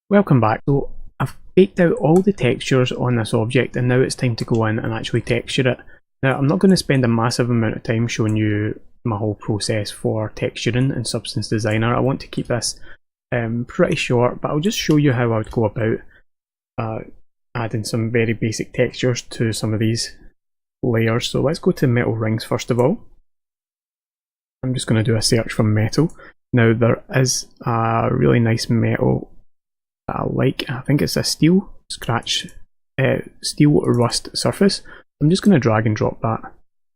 Welcome back. So I've baked out all the textures on this object and now it's time to go in and actually texture it. Now I'm not going to spend a massive amount of time showing you my whole process for texturing in Substance Designer. I want to keep this pretty short, but I'll just show you how I would go about adding some very basic textures to some of these layers. So let's go to metal rings first of all. I'm just going to do a search for metal. Now there is a really nice metal that I like. I think it's a steel rust surface. I'm just going to drag and drop that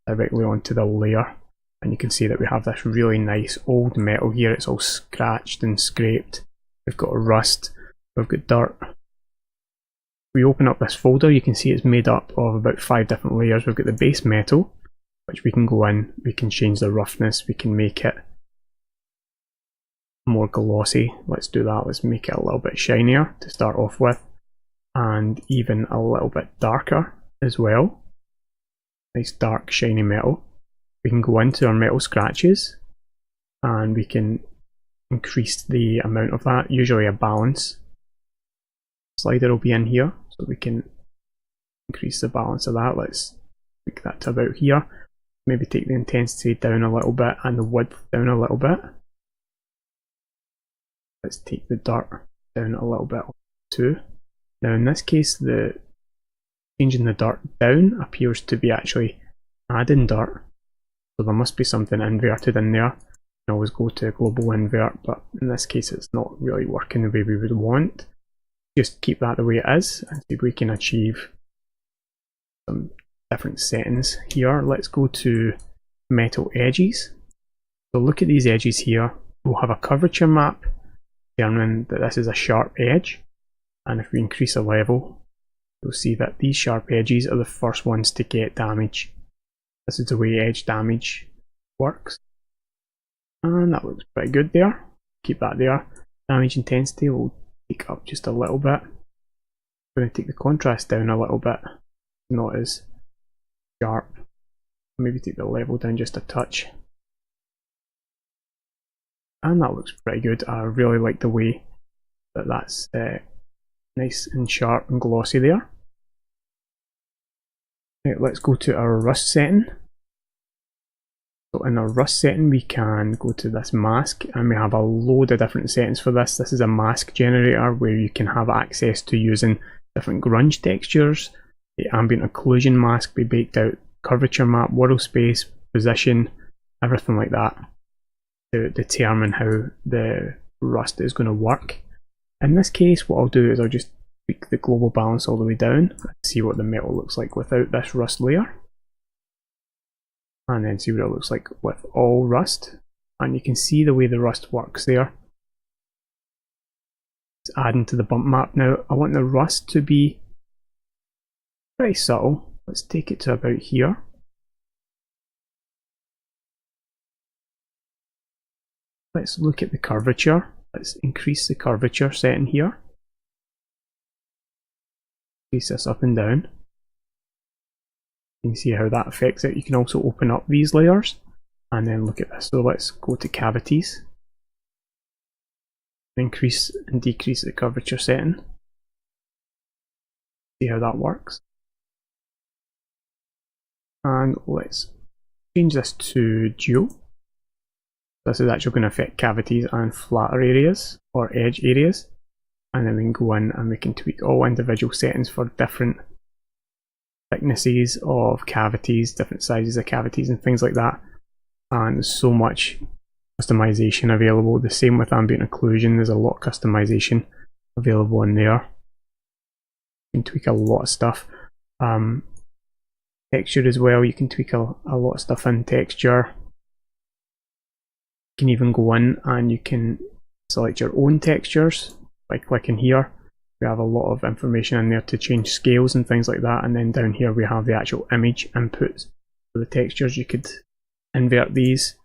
directly onto the layer, and you can see that we have this really nice old metal here. It's all scratched and scraped. We've got rust, we've got dirt. If we open up this folder, you can see it's made up of about 5 different layers. We've got the base metal, which we can go in, we can change the roughness, we can make it more glossy. Let's do that. Let's make it a little bit shinier to start off with, and even a little bit darker as well. Nice dark shiny metal. We can go into our metal scratches and we can increase the amount of that. Usually a balance slider will be in here, so we can increase the balance of that. Let's make that to about here. Maybe take the intensity down a little bit and the width down a little bit. Let's take the dirt down a little bit too. Now in this case, the changing the dirt down appears to be actually adding dirt, so there must be something inverted in there. You can always go to global invert, but in this case it's not really working the way we would want. Just keep that the way it is and see if we can achieve some different settings here. Let's go to metal edges. So look at these edges here. We'll have a curvature map determining that this is a sharp edge, and if we increase a level, you'll see that these sharp edges are the first ones to get damage. This is the way edge damage works, and that looks pretty good there. Keep that there. Damage intensity will take up just a little bit. I'm going to take the contrast down a little bit, not as sharp. Maybe take the level down just a touch. And that looks pretty good. I really like the way that that's nice and sharp and glossy there. Right, let's go to our rust setting. So in our rust setting we can go to this mask, and we have a load of different settings for this. This is a mask generator where you can have access to using different grunge textures, the ambient occlusion mask we baked out, curvature map, world space, position, everything like that, to determine how the rust is going to work. In this case, what I'll do is I'll just tweak the global balance all the way down and see what the metal looks like without this rust layer, and then see what it looks like with all rust. And you can see the way the rust works there. It's adding to the bump map. Now I want the rust to be very subtle. Let's take it to about here. Let's look at the curvature. Let's increase the curvature setting here. Increase this up and down. You can see how that affects it. You can also open up these layers and then look at this. So let's go to cavities. Increase and decrease the curvature setting. See how that works. And let's change this to dual. This is actually going to affect cavities and flatter areas or edge areas, and then we can go in and we can tweak all individual settings for different thicknesses of cavities, different sizes of cavities and things like that. And there's so much customization available. The same with ambient occlusion, there's a lot of customization available in there. You can tweak a lot of stuff. Texture as well, you can tweak a lot of stuff in texture. You can even go in and you can select your own textures by clicking here. We have a lot of information in there to change scales and things like that, and then down here we have the actual image inputs for the textures. You could invert these,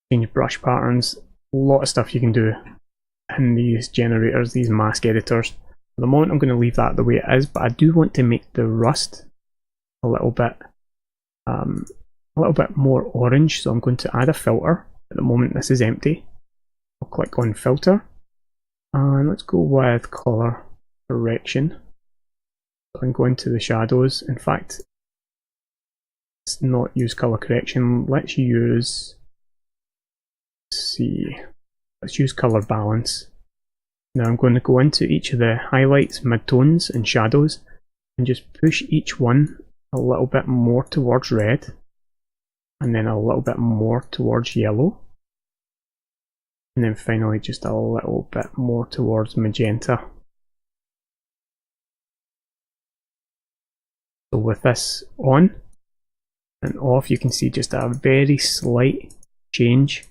change brush patterns, a lot of stuff you can do in these generators, these mask editors. For the moment I'm going to leave that the way it is, but I do want to make the rust a little bit more orange, so I'm going to add a filter. At the moment this is empty. I'll click on filter And let's go with colour correction. So I'm going to the shadows. In fact, let's not use colour correction. Let's use, let's use colour balance. Now I'm going to go into each of the highlights, midtones and shadows and just push each one a little bit more towards red and then a little bit more towards yellow and then finally just a little bit more towards magenta. So with this on and off, you can see just a very slight change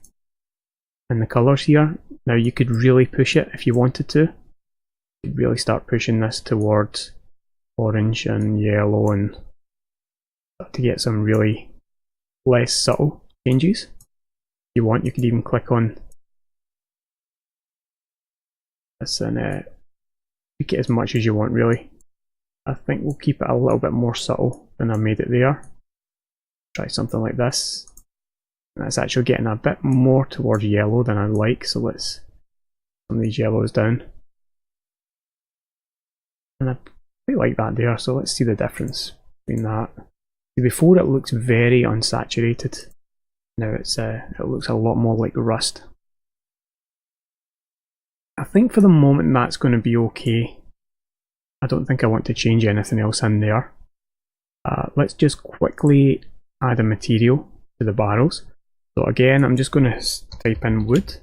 in the colours here. Now you could really push it if you wanted to. You could really start pushing this towards orange and yellow and start to get some really less subtle changes. If you want, you could even click on this and tweak it as much as you want really. I think we'll keep it a little bit more subtle than I made it there. Try something like this. And it's actually getting a bit more towards yellow than I like, so let's some of these yellows down. And I quite like that there, so let's see the difference between that. Before it looks very unsaturated. Now it looks a lot more like rust. I think for the moment that's going to be okay. I don't think I want to change anything else in there. Let's just quickly add a material to the barrels. So again, I'm just going to type in wood.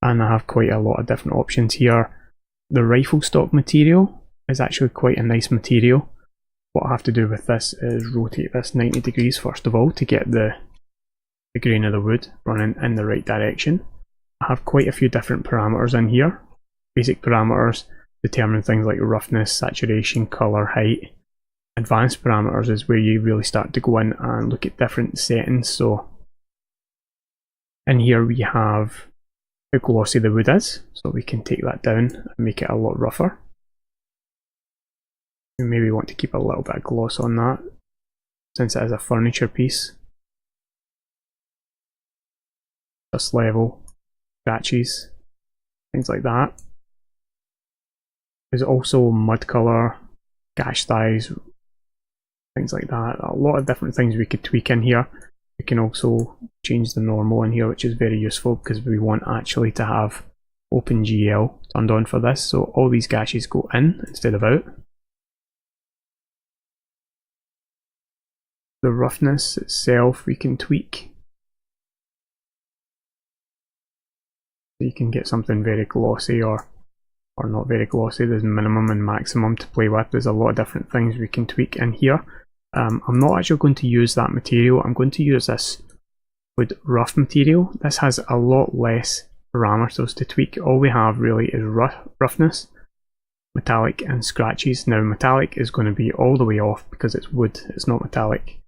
And I have quite a lot of different options here. The rifle stock material is actually quite a nice material. What I have to do with this is rotate this 90 degrees first of all to get the grain of the wood running in the right direction. I have quite a few different parameters in here. Basic parameters determine things like roughness, saturation, colour, height. Advanced parameters is where you really start to go in and look at different settings. So in here we have how glossy the wood is, so we can take that down and make it a lot rougher. We maybe want to keep a little bit of gloss on that since it is a furniture piece. Dust level, scratches, things like that. There's also mud colour, gash size, things like that. A lot of different things we could tweak in here. We can also change the normal in here, which is very useful because we want actually to have OpenGL turned on for this, so all these gashes go in instead of out. The roughness itself we can tweak. So you can get something very glossy or not very glossy. There's minimum and maximum to play with. There's a lot of different things we can tweak in here. I'm not actually going to use that material. I'm going to use this wood rough material. This has a lot less parameters to tweak. All we have really is roughness, metallic and scratches. Now metallic is going to be all the way off because it's wood, it's not metallic.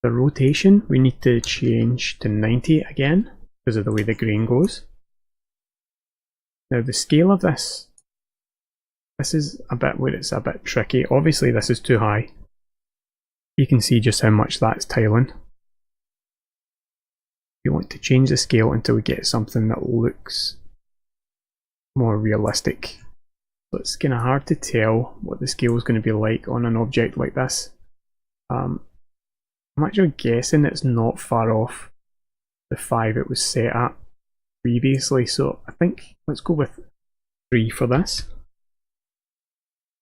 The rotation we need to change to 90 again because of the way the grain goes. Now the scale of this is a bit where it's a bit tricky. Obviously this is too high. You can see just how much that's tiling. You want to change the scale until we get something that looks more realistic. So it's kind of hard to tell what the scale is going to be like on an object like this. I'm actually guessing it's not far off the 5 it was set at previously, so I think let's go with 3 for this.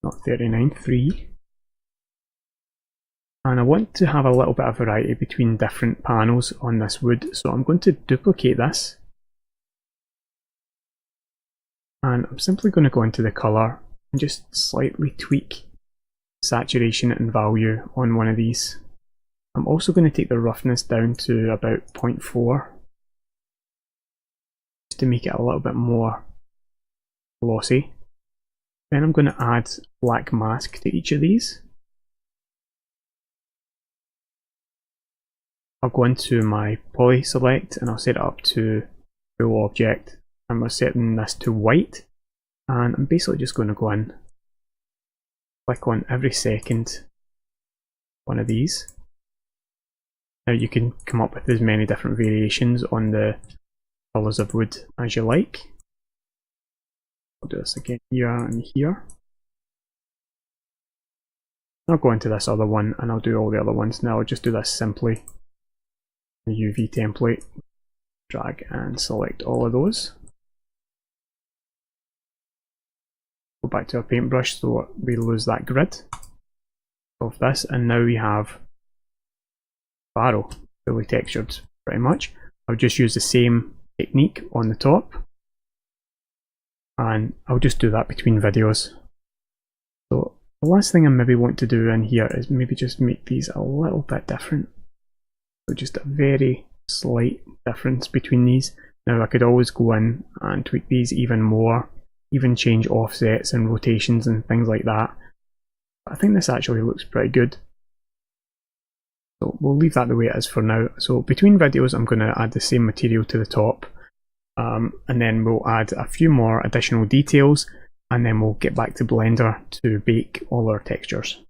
Not 39, 3. And I want to have a little bit of variety between different panels on this wood, so I'm going to duplicate this. And I'm simply going to go into the colour and just slightly tweak saturation and value on one of these. I'm also going to take the roughness down to about 0.4 just to make it a little bit more glossy. Then I'm going to add black mask to each of these. I'll go into my poly select and I'll set it up to full object. And we're setting this to white, and I'm basically just going to go in, click on every second one of these. Now you can come up with as many different variations on the colours of wood as you like. I'll do this again here and here. I'll go into this other one and I'll do all the other ones. Now I'll just do this simply. The UV template, drag and select all of those. Go back to our paintbrush so we lose that grid of this, and now we have barrel fully textured pretty much. I'll just use the same technique on the top, and I'll just do that between videos. So the last thing I maybe want to do in here is maybe just make these a little bit different. So just a very slight difference between these. Now I could always go in and tweak these even more, even change offsets and rotations and things like that. But I think this actually looks pretty good. So we'll leave that the way it is for now. So between videos I'm going to add the same material to the top, and then we'll add a few more additional details, and then we'll get back to Blender to bake all our textures.